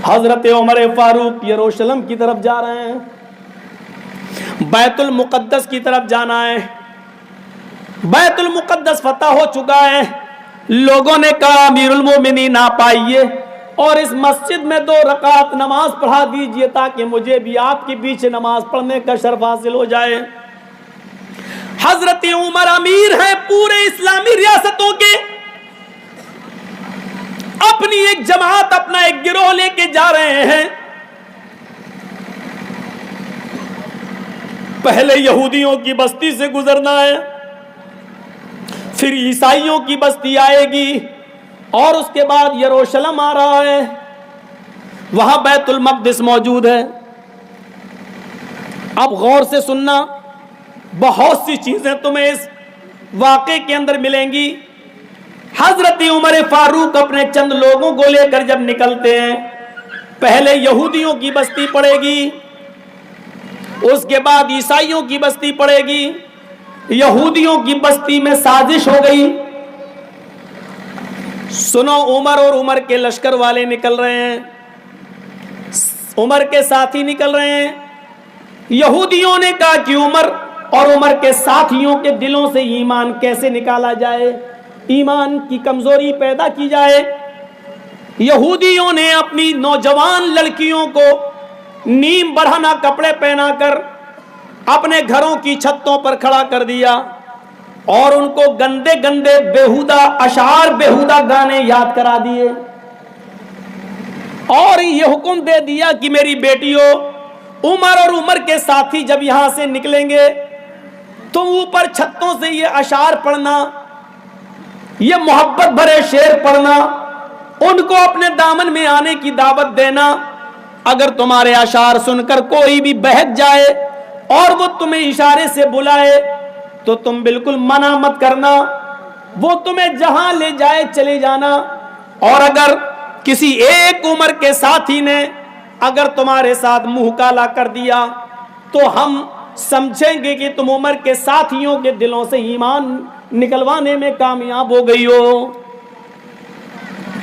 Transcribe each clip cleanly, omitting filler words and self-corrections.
حضرت عمر فاروق یروشلم کی طرف جا رہے ہیں، بیت المقدس کی طرف جانا ہے۔ بیت المقدس فتح ہو چکا ہے۔ لوگوں نے کہا امیر المومنین آپ آئیے اور اس مسجد میں 2 رکعت نماز پڑھا دیجئے تاکہ مجھے بھی آپ کے پیچھے نماز پڑھنے کا شرف حاصل ہو جائے۔ حضرت عمر امیر ہیں پورے اسلامی ریاستوں کے، اپنی ایک جماعت، اپنا ایک گروہ لے کے جا رہے ہیں۔ پہلے یہودیوں کی بستی سے گزرنا ہے، پھر عیسائیوں کی بستی آئے گی، اور اس کے بعد یروشلم آ رہا ہے، وہاں بیت المقدس موجود ہے۔ اب غور سے سننا، بہت سی چیزیں تمہیں اس واقعے کے اندر ملیں گی۔ حضرت عمر فاروق اپنے چند لوگوں کو لے کر جب نکلتے ہیں، پہلے یہودیوں کی بستی پڑے گی، اس کے بعد عیسائیوں کی بستی پڑے گی۔ یہودیوں کی بستی میں سازش ہو گئی۔ سنو، عمر اور عمر کے لشکر والے نکل رہے ہیں، عمر کے ساتھی نکل رہے ہیں۔ یہودیوں نے کہا کہ عمر اور عمر کے ساتھیوں کے دلوں سے ایمان کیسے نکالا جائے، ایمان کی کمزوری پیدا کی جائے۔ یہودیوں نے اپنی نوجوان لڑکیوں کو نیم بڑھانا کپڑے پہنا کر اپنے گھروں کی چھتوں پر کھڑا کر دیا اور ان کو گندے گندے بیہودہ اشعار، بیہودہ گانے یاد کرا دیے، اور یہ حکم دے دیا کہ میری بیٹیوں، عمر اور عمر کے ساتھی جب یہاں سے نکلیں گے تو اوپر چھتوں سے یہ اشعار پڑھنا، یہ محبت بھرے شعر پڑھنا، ان کو اپنے دامن میں آنے کی دعوت دینا۔ اگر تمہارے اشعار سن کر کوئی بھی بہک جائے اور وہ تمہیں اشارے سے بلائے تو تم بالکل منع مت کرنا، وہ تمہیں جہاں لے جائے چلے جانا۔ اور اگر کسی ایک عمر کے ساتھی نے اگر تمہارے ساتھ منہ کالا کر دیا تو ہم سمجھیں گے کہ تم عمر کے ساتھیوں کے دلوں سے ایمان نکلوانے میں کامیاب ہو گئی ہو۔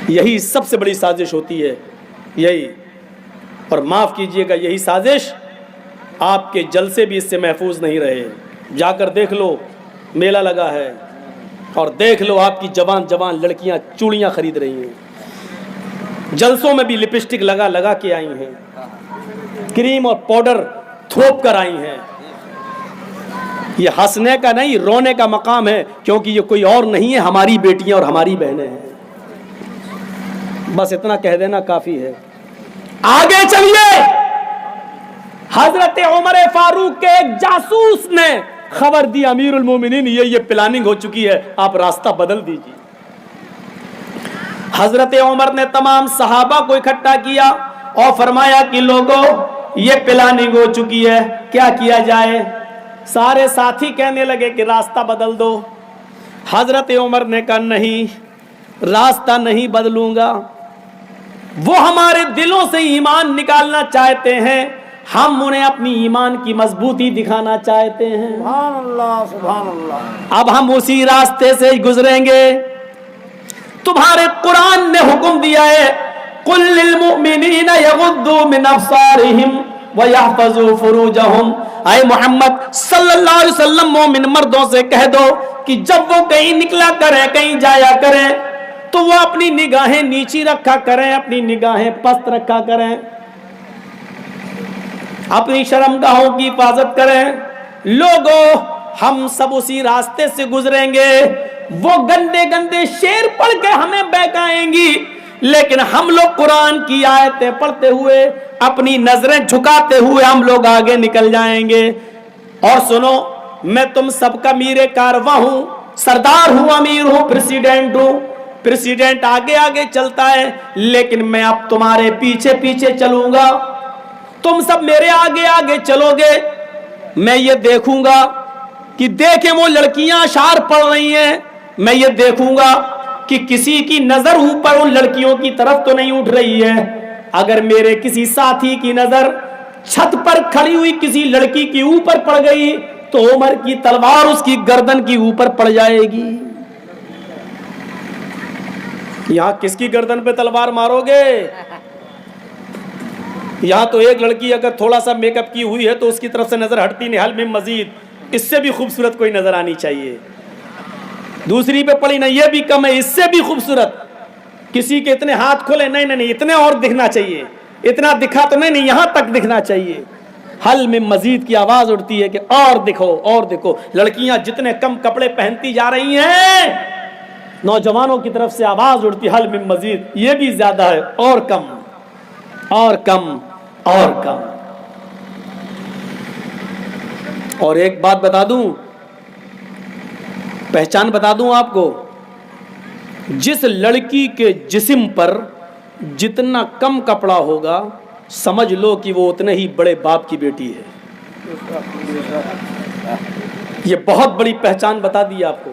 یہی سب سے بڑی سازش ہوتی ہے، یہی، اور معاف کیجئے گا یہی سازش آپ کے جلسے بھی اس سے محفوظ نہیں رہے۔ جا کر دیکھ لو، میلہ لگا ہے، اور دیکھ لو آپ کی جوان جوان لڑکیاں چوڑیاں خرید رہی ہیں، جلسوں میں بھی لپسٹک لگا لگا کے آئی ہیں، کریم اور پاؤڈر تھوپ کر آئی ہیں۔ یہ ہنسنے کا نہیں، رونے کا مقام ہے، کیونکہ یہ کوئی اور نہیں ہے، ہماری بیٹیاں اور ہماری بہنیں ہیں۔ بس اتنا کہہ دینا کافی ہے۔ آگے چلیے، حضرت عمر فاروق کے ایک جاسوس نے خبر دی امیر المومنین یہ پلاننگ ہو چکی ہے، آپ راستہ بدل دیجیے۔ حضرت عمر نے تمام صحابہ کو اکٹھا کیا اور فرمایا کہ لوگوں، یہ پلاننگ ہو چکی ہے، کیا کیا جائے؟ سارے ساتھی کہنے لگے کہ راستہ بدل دو۔ حضرت عمر نے کہا نہیں، راستہ نہیں بدلوں گا، وہ ہمارے دلوں سے ایمان نکالنا چاہتے ہیں، ہم انہیں اپنی ایمان کی مضبوطی دکھانا چاہتے ہیں۔ سبحان اللہ، سبحان اللہ۔ اب ہم اسی راستے سے گزریں گے۔ تمہارے قرآن نے حکم دیا ہے، قل للمؤمنین یغضوا من ابصارہم ویحفظوا فروجہم۔ اے محمد صلی اللہ علیہ وسلم، مومن مردوں سے کہہ دو کہ جب وہ کہیں نکلا کریں، کہیں جایا کریں، تو وہ اپنی نگاہیں نیچی رکھا کریں، اپنی نگاہیں پست رکھا کریں، اپنی شرمگاہوں کی حفاظت کریں۔ لوگوں، ہم سب اسی راستے سے گزریں گے، وہ گندے گندے شعر پڑھ کے ہمیں بہکائیں گی، لیکن ہم لوگ قرآن کی آیتیں پڑھتے ہوئے، اپنی نظریں جھکاتے ہوئے ہم لوگ آگے نکل جائیں گے۔ اور سنو، میں تم سب کا میر کارواں ہوں، سردار ہوں، امیر ہوں، پریسیڈنٹ ہوں۔ پریسیڈنٹ آگے آگے چلتا ہے، لیکن میں اب تمہارے پیچھے پیچھے چلوں گا، تم سب میرے آگے آگے چلو گے۔ میں یہ دیکھوں گا کہ دیکھیں وہ لڑکیاں اشعار پڑھ رہی ہیں، میں یہ دیکھوں گا کہ کسی کی نظر اوپر ان لڑکیوں کی طرف تو نہیں اٹھ رہی ہے۔ اگر میرے کسی ساتھی کی نظر چھت پر کھڑی ہوئی کسی لڑکی کی اوپر پڑ گئی تو عمر کی تلوار اس کی گردن کی اوپر پڑ جائے گی۔ یہاں کس کی گردن پہ تلوار مارو گے؟ یہاں تو ایک لڑکی اگر تھوڑا سا میک اپ کی ہوئی ہے تو اس کی طرف سے نظر ہٹتی نہیں، حل میں مزید، اس سے بھی خوبصورت کوئی نظر آنی چاہیے. دوسری پہ پڑی نہیں، یہ بھی کم ہے، اس سے بھی خوبصورت. کسی کے اتنے ہاتھ کھولے، نہیں نہیں نہیں، اتنے اور دکھنا چاہیے، اتنا دکھا تو نہیں، یہاں تک دکھنا چاہیے. حل میں مزید کی آواز اٹھتی ہے کہ اور دیکھو اور دیکھو. لڑکیاں جتنے کم کپڑے پہنتی جا رہی ہیں، نوجوانوں کی طرف سے آواز اٹھتی ہے حل میں مزید، یہ بھی زیادہ ہے، اور کم اور کم اور کم. اور ایک بات بتا دوں، پہچان بتا دوں آپ کو، جس لڑکی کے جسم پر جتنا کم کپڑا ہوگا سمجھ لو کہ وہ اتنے ہی بڑے باپ کی بیٹی ہے. یہ بہت بڑی پہچان بتا دی آپ کو.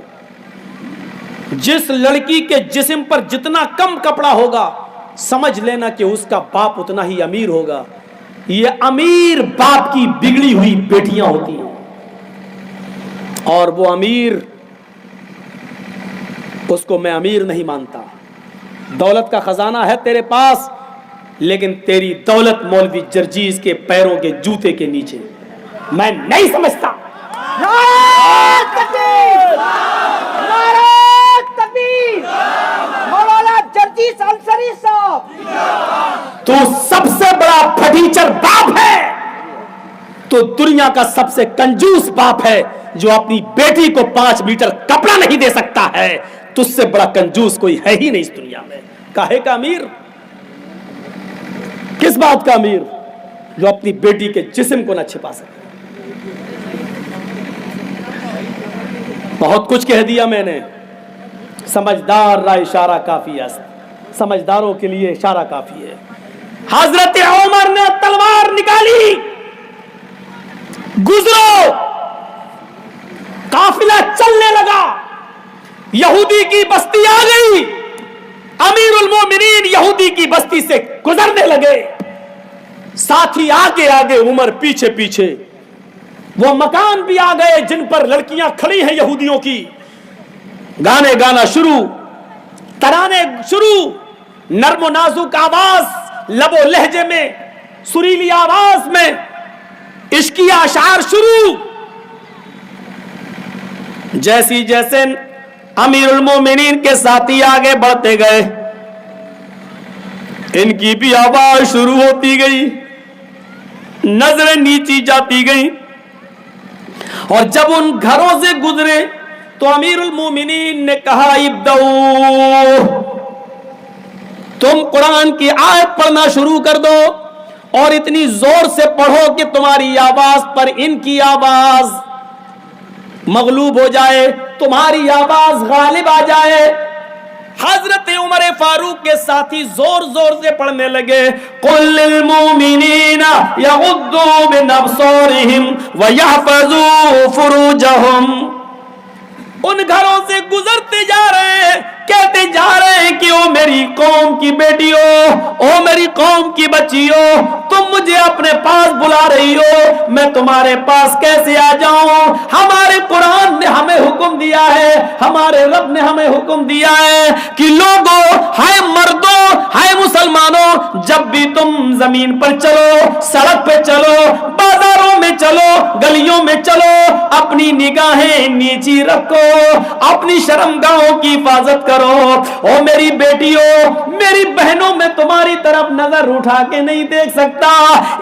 جس لڑکی کے جسم پر جتنا کم کپڑا ہوگا سمجھ لینا کہ اس کا باپ اتنا ہی امیر ہوگا. یہ امیر باپ کی بگڑی ہوئی بیٹیاں ہوتی ہیں، اور وہ امیر، اس کو میں امیر نہیں مانتا. دولت کا خزانہ ہے تیرے پاس، لیکن تیری دولت مولوی جرجیز کے پیروں کے جوتے کے نیچے. میں نہیں سمجھتا. مولانا جرجیز انصاری صاحب، تو سب سے بڑا پھٹیچر باپ ہے، تو دنیا کا سب سے کنجوس باپ ہے جو اپنی بیٹی کو 5 میٹر کپڑا نہیں دے سکتا ہے. تجھ سے بڑا کنجوس کوئی ہے ہی نہیں اس دنیا میں. کاہے کا امیر؟ کس بات کا امیر؟ جو اپنی بیٹی کے جسم کو نہ چھپا سکے. بہت کچھ کہہ دیا میں نے. سمجھدار را اشارہ کافی ہے، سمجھداروں کے لیے اشارہ کافی ہے. حضرت عمر نے تلوار نکالی، گزرو، قافلہ چلنے لگا، یہودی کی بستی آ گئی، امیر المومنین یہودی کی بستی سے گزرنے لگے، ساتھی آگے آگے، عمر پیچھے پیچھے. وہ مکان بھی آ گئے جن پر لڑکیاں کھڑی ہیں یہودیوں کی. گانے گانا شروع، ترانے شروع، نرم و نازک آواز، لب و لہجے میں، سریلی آواز میں عشقی اشعار شروع. جیسی جیسے امیر المومنین کے ساتھی آگے بڑھتے گئے، ان کی بھی آواز شروع ہوتی گئی، نظریں نیچی جاتی گئیں. اور جب ان گھروں سے گزرے تو امیر المومنین نے کہا ابدؤ، تم قرآن کی آیت پڑھنا شروع کر دو، اور اتنی زور سے پڑھو کہ تمہاری آواز پر ان کی آواز مغلوب ہو جائے، تمہاری آواز غالب آ جائے. حضرت عمر فاروق کے ساتھی زور زور سے پڑھنے لگے، قل للمؤمنین یغضوا من ابصارہم ویحفظوا فروجہم. ان گھروں سے گزرتے جا رہے ہیں، کہتے جا رہے ہیں کہ او میری قوم کی بیٹیوں، او میری قوم کی بچیوں، تم مجھے اپنے پاس بلا رہی ہو، میں تمہارے پاس کیسے آ جاؤں؟ ہمارے قرآن نے ہمیں حکم دیا ہے، ہمارے رب نے ہمیں حکم دیا ہے کہ لوگوں، ہائے مردوں، ہائے مسلمانوں، جب بھی تم زمین پر چلو، سڑک پہ چلو، بازاروں میں چلو، گلیوں میں چلو، اپنی نگاہیں نیچی رکھو، اپنی شرمگاہوں کی حفاظت کرو. او میری بیٹیوں، میری بہنوں، میں تمہاری طرف نظر اٹھا کے نہیں دیکھ سکتا،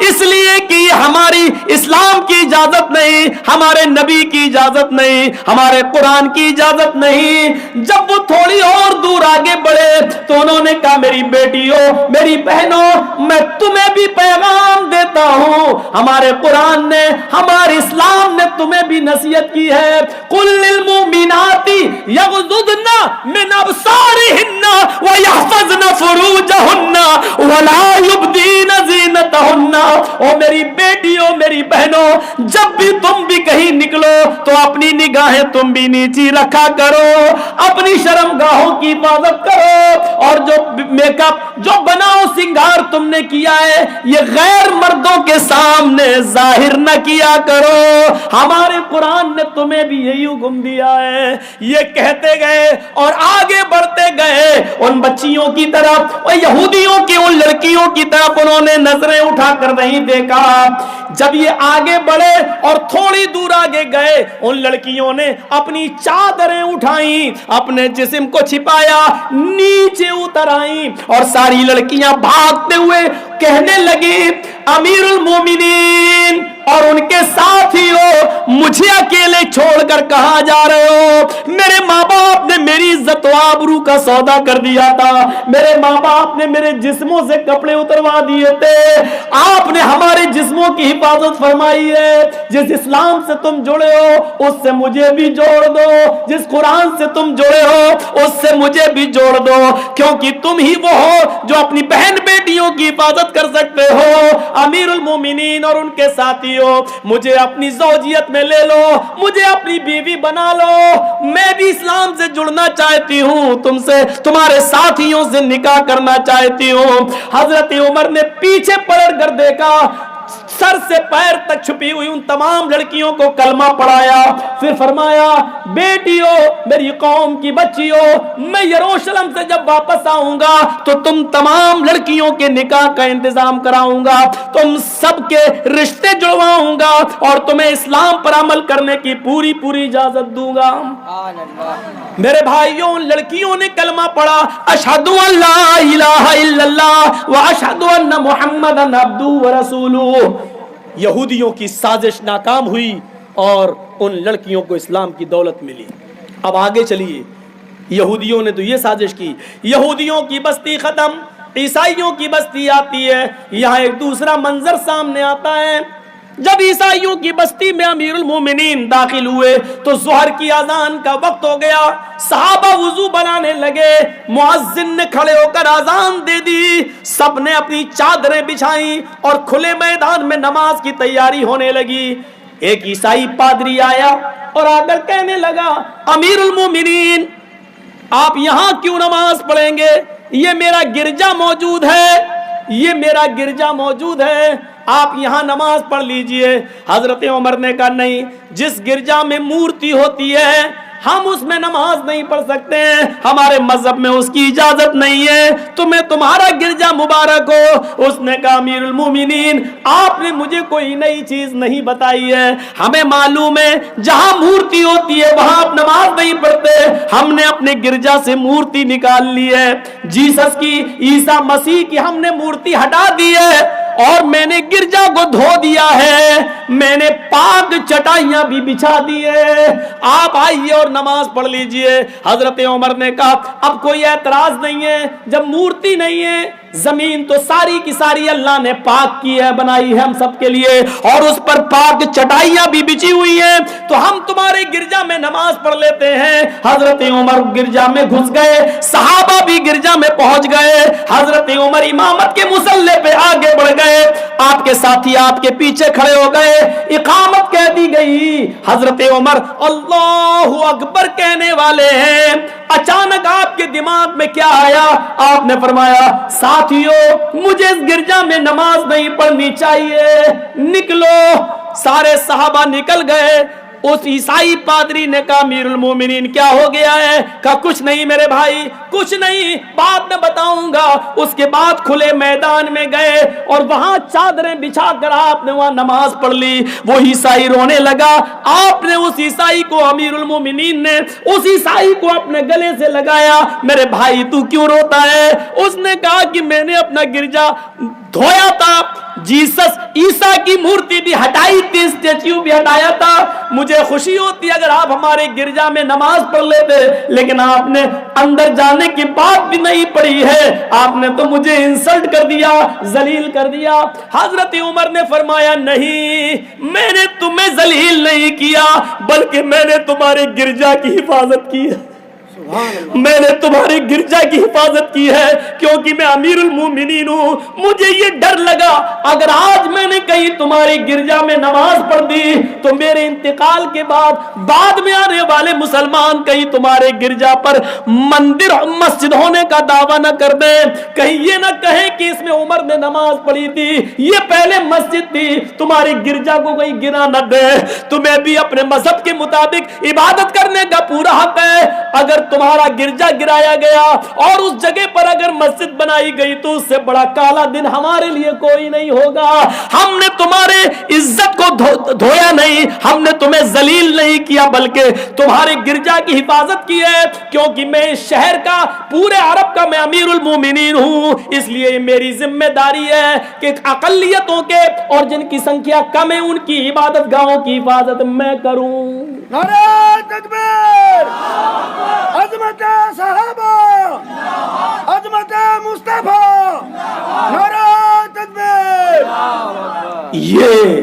اس لیے کہ ہماری اسلام کی اجازت نہیں، ہمارے نبی کی اجازت نہیں، ہمارے قرآن کی اجازت نہیں. جب وہ تھوڑی اور دور آگے بڑھے تو انہوں نے کہا میری بیٹیوں، میری بہنوں، میں تمہیں بھی پیغام دیتا ہوں، ہمارے قرآن نے، ہمارے اسلام نے تمہیں بھی نصیحت کی ہے. قل للمؤمنات یغضضن من ابصارهن ويحفظن فروجهن ولا يبدين زينتهن. او میری بیٹیوں، میری بہنوں، جب بھی تم بھی کہیں نہیں نکلو تو اپنی نگاہیں تم بھی نیچی رکھا کرو, اپنی شرمگاہوں کی حفاظت کرو, اور جو میک اپ جو بناؤ سنگار تم نے کیا ہے یہ غیر مردوں کے سامنے ظاہر نہ کیا کرو. ہمارے قرآن نے تمہیں بھی یہی حکم دیا ہے. یہ کہتے گئے اور آگے بڑھتے گئے, ان بچیوں کی طرف اور یہودیوں کی ان لڑکیوں کی طرف انہوں نے نظریں اٹھا کر نہیں دیکھا. جب یہ آگے بڑھے اور تھوڑی دور آگے گئے, ان لڑکیوں نے اپنی چادریں اٹھائیں, اپنے جسم کو چھپایا, نیچے اتر آئیں, اور ساری لڑکیاں بھاگتے ہوئے کہنے لگی امیر المومنین اور ان کے ساتھیوں, مجھے اکیلے چھوڑ کر کہاں جا رہے ہو؟ میرے ماں باپ نے میری عزت و آبرو کا سودا کر دیا تھا, میرے ماں باپ نے میرے جسموں سے کپڑے اتروا دیے تھے, آپ نے ہمارے جسموں کی حفاظت فرمائی ہے. جس اسلام سے تم جڑے ہو اس سے مجھے بھی جوڑ دو, جس قرآن سے تم جڑے ہو اس سے مجھے بھی جوڑ دو, کیونکہ تم ہی وہ ہو جو اپنی بہن بیٹیوں کی حفاظت کر سکتے ہو. امیر المومنین اور ان کے ساتھیوں, مجھے اپنی زوجیت میں لے لو, مجھے اپنی بیوی بنا لو, میں بھی اسلام سے جڑنا چاہتی ہوں, تم سے تمہارے ساتھیوں سے نکاح کرنا چاہتی ہوں. حضرت عمر نے پیچھے پلٹ کر دیکھا, سر سے پیر تک چھپی ہوئی ان تمام لڑکیوں کو کلمہ پڑھایا, پھر فرمایا بیٹیوں, میری قوم کی بچیوں, میں یروشلم سے جب واپس آؤں گا تو تم تمام لڑکیوں کے نکاح کا انتظام کراؤں گا, تم سب کے رشتے جڑواؤں گا, اور تمہیں اسلام پر عمل کرنے کی پوری پوری اجازت دوں گا. میرے بھائیوں, ان لڑکیوں نے کلمہ پڑھا, اشہد ان لا الہ الا اللہ و اشہد ان محمدن عبدہ و رسولہ. یہودیوں کی سازش ناکام ہوئی اور ان لڑکیوں کو اسلام کی دولت ملی. اب آگے چلیے, یہودیوں نے تو یہ سازش کی, یہودیوں کی بستی ختم, عیسائیوں کی بستی آتی ہے. یہاں ایک دوسرا منظر سامنے آتا ہے. جب عیسائیوں کی بستی میں امیر المومنین داخل ہوئے تو ظہر کی اذان کا وقت ہو گیا. صحابہ وضو بنانے لگے, مؤذن نے کھڑے ہو کر اذان دے دی, سب نے اپنی چادریں بچھائیں اور کھلے میدان میں نماز کی تیاری ہونے لگی. ایک عیسائی پادری آیا اور آ کر کہنے لگا امیر المومنین آپ یہاں کیوں نماز پڑھیں گے؟ یہ میرا گرجا موجود ہے, یہ میرا گرجا موجود ہے, آپ یہاں نماز پڑھ لیجئے. حضرت عمر نے کہا نہیں, جس گرجا میں مورتی ہوتی ہے ہم اس میں نماز نہیں پڑھ سکتے ہیں, ہمارے مذہب میں اس کی اجازت نہیں ہے, تمہیں تمہارا گرجا مبارک ہو. اس نے کہا امیر المومنین آپ نے مجھے کوئی نئی چیز نہیں بتائی ہے, ہمیں معلوم ہے جہاں مورتی ہوتی ہے وہاں آپ نماز نہیں پڑھتے, ہم نے اپنے گرجا سے مورتی نکال لی ہے, جیسس کی, عیسیٰ مسیح کی ہم نے مورتی ہٹا دی ہے, اور میں نے گرجا کو دھو دیا ہے, میں نے پاک چٹائیاں بھی بچھا دی ہے, آپ آئیے اور نماز پڑھ لیجئے. حضرت عمر نے کہا اب کوئی اعتراض نہیں ہے, جب مورتی نہیں ہے, زمین تو ساری کی ساری اللہ نے پاک کی ہے, بنائی ہے ہم سب کے لیے, اور اس پر پاک چٹائیاں بھی بچھی ہوئی ہیں, تو ہم تمہارے گرجا میں نماز پڑھ لیتے ہیں. حضرت عمر گرجا میں گھس گئے, صحابہ بھی گرجا میں پہنچ گئے. حضرت عمر امامت کے مصلی پہ آگے بڑھ گئے, آپ کے ساتھی آپ کے پیچھے کھڑے ہو گئے, اقامت کہہ دی گئی. حضرت عمر اللہ اکبر کہنے والے ہیں, اچانک آپ کے دماغ میں کیا آیا؟ آپ نے فرمایا ساتھیوں مجھے اس گرجا میں نماز نہیں پڑھنی چاہیے, نکلو. سارے صحابہ نکل گئے. اس عیسائی پادری نے کہا امیر المومنین کیا ہو گیا ہے؟ کہا کچھ نہیں میرے بھائی, کچھ نہیں, بعد میں بتاؤں گا. اس کے بعد کھلے میدان میں گئے اور وہاں چادریں بچھا کر آپ نے وہاں نماز پڑھ لی. وہ عیسائی رونے لگا, آپ نے اس عیسائی کو, امیر المومنین نے اس عیسائی کو اپنے گلے سے لگایا, میرے بھائی تو کیوں روتا ہے؟ اس نے کہا کہ میں نے اپنا گرجا دھویا تھا, جیسس عیسیٰ کی مورتی بھی ہٹائی تھی, اسٹیچو بھی ہٹایا تھا, مجھے خوشی ہوتی اگر آپ ہمارے گرجا میں نماز پڑھ لیتے, لیکن آپ نے اندر جانے کی بات بھی نہیں پڑھی ہے, آپ نے تو مجھے انسلٹ کر دیا, ذلیل کر دیا. حضرت عمر نے فرمایا نہیں, میں نے تمہیں ذلیل نہیں کیا, بلکہ میں نے تمہارے گرجا کی حفاظت کی. میں نے تمہاری گرجا کی حفاظت کی ہے کیونکہ میں امیر المومنین ہوں. مجھے یہ ڈر لگا اگر آج میں نے کہیں تمہاری گرجا میں نماز پڑھ دی تو میرے انتقال کے بعد میں آنے والے مسلمان کہیں تمہارے گرجا پر مندر مسجد ہونے کا دعویٰ نہ کر دیں, کہیں یہ نہ کہیں کہ اس میں عمر نے نماز پڑھی تھی, یہ پہلے مسجد تھی, تمہاری گرجا کو کوئی گرا نہ دے. تمہیں بھی اپنے مذہب کے مطابق عبادت کرنے کا پورا حق ہے. اگر تمہارا گرجا گرایا گیا اور اس جگہ پر اگر مسجد بنائی گئی تو اس سے بڑا کالا دن ہمارے لیے کوئی نہیں ہوگا. ہم نے تمہارے عزت کو دھویا نہیں, ہم نے تمہیں ذلیل نہیں کیا بلکہ تمہارے گرجا کی حفاظت کی ہے کیونکہ میں اس شہر کا پورے عرب کا میں امیر المومنین ہوں. اس لیے میری ذمہ داری ہے کہ اقلیتوں کے اور جن کی سنکھیا کم ہے ان کی عبادت گاہوں کی حفاظت میں کروں. نعرہ تکبیر, عظمت صحابہ, عظمت مصطفیٰ, نعرہ تکبیر. یہ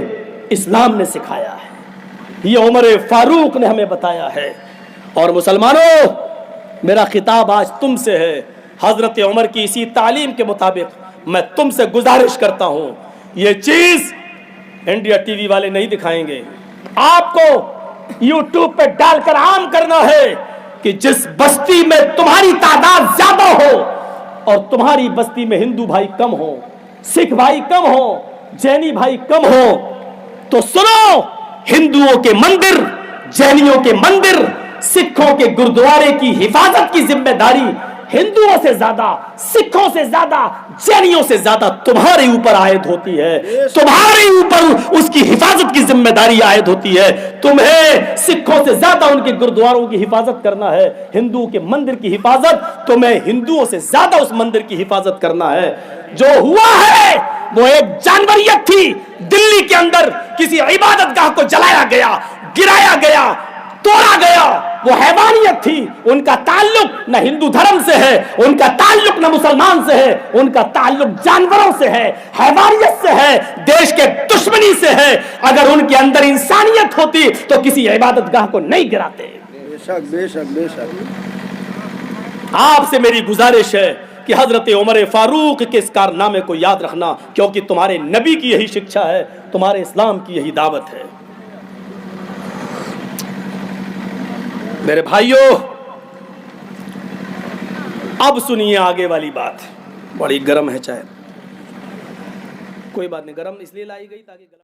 اسلام نے سکھایا ہے, یہ عمر فاروق نے ہمیں بتایا ہے. اور مسلمانوں, میرا خطاب آج تم سے ہے. حضرت عمر کی اسی تعلیم کے مطابق میں تم سے گزارش کرتا ہوں, یہ چیز انڈیا ٹی وی والے نہیں دکھائیں گے, آپ کو یوٹیوب پہ ڈال کر عام کرنا ہے کہ جس بستی میں تمہاری تعداد زیادہ ہو اور تمہاری بستی میں ہندو بھائی کم ہو, سکھ بھائی کم ہو, جینی بھائی کم ہو, تو سنو, ہندوؤں کے مندر, جینیوں کے مندر, سکھوں کے گردوارے کی حفاظت کی ذمہ داری ہندوؤں سے زیادہ, سکھوں سے زیادہ, جینیوں سے زیادہ تمہارے اوپر عائد ہوتی ہے. تمہارے اوپر اس کی حفاظت کی ذمہ داری عائد ہوتی ہے. تمہیں سکھوں سے زیادہ ان کے گردواروں کی حفاظت کرنا ہے, ہندو کے مندر کی حفاظت تمہیں ہندوؤں سے زیادہ اس مندر کی حفاظت کرنا ہے. جو ہوا ہے وہ ایک جانوریت تھی. دلی کے اندر کسی عبادت گاہ کو جلایا گیا, گرایا گیا, توڑا گیا, وہ حیوانیت تھی. ان کا تعلق نہ ہندو دھرم سے ہے, ان کا تعلق نہ مسلمان سے ہے, ان کا تعلق جانوروں سے ہے, حیوانیت سے ہے, دیش کے دشمنی سے ہے. اگر ان کے اندر انسانیت ہوتی تو کسی عبادت گاہ کو نہیں گراتے. بے شک بے شک بے شک. آپ سے میری گزارش ہے کہ حضرت عمر فاروق کے اس کارنامے کو یاد رکھنا کیونکہ تمہارے نبی کی یہی شکشا ہے, تمہارے اسلام کی یہی دعوت ہے. میرے بھائیوں, اب سنیے آگے والی بات, بڑی گرم ہے چائے. کوئی بات نہیں, گرم اس لیے لائی گئی تاکہ